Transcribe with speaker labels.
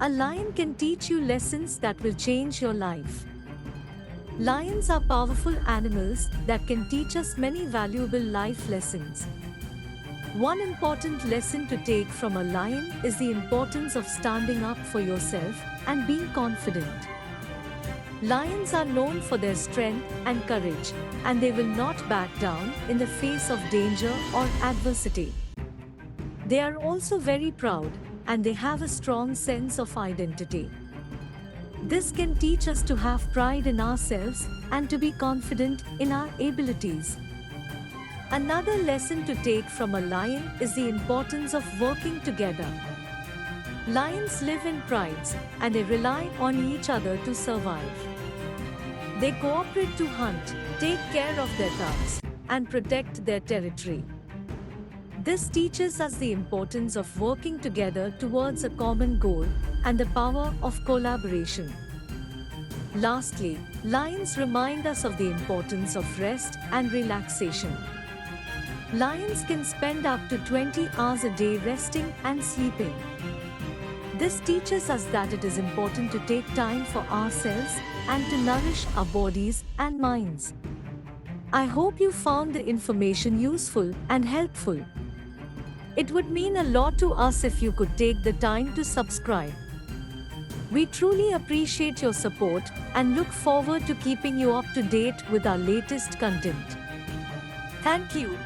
Speaker 1: A lion can teach you lessons that will change your life. Lions are powerful animals that can teach us many valuable life lessons. One important lesson to take from a lion is the importance of standing up for yourself and being confident. Lions are known for their strength and courage, and they will not back down in the face of danger or adversity. They are also very proud, and they have a strong sense of identity. This can teach us to have pride in ourselves and to be confident in our abilities. Another lesson to take from a lion is the importance of working together. Lions live in prides, and they rely on each other to survive. They cooperate to hunt, take care of their cubs, and protect their territory. This teaches us the importance of working together towards a common goal and the power of collaboration. Lastly, lions remind us of the importance of rest and relaxation. Lions can spend up to 20 hours a day resting and sleeping. This teaches us that it is important to take time for ourselves and to nourish our bodies and minds. I hope you found the information useful and helpful. It would mean a lot to us if you could take the time to subscribe. We truly appreciate your support and look forward to keeping you up to date with our latest content. Thank you.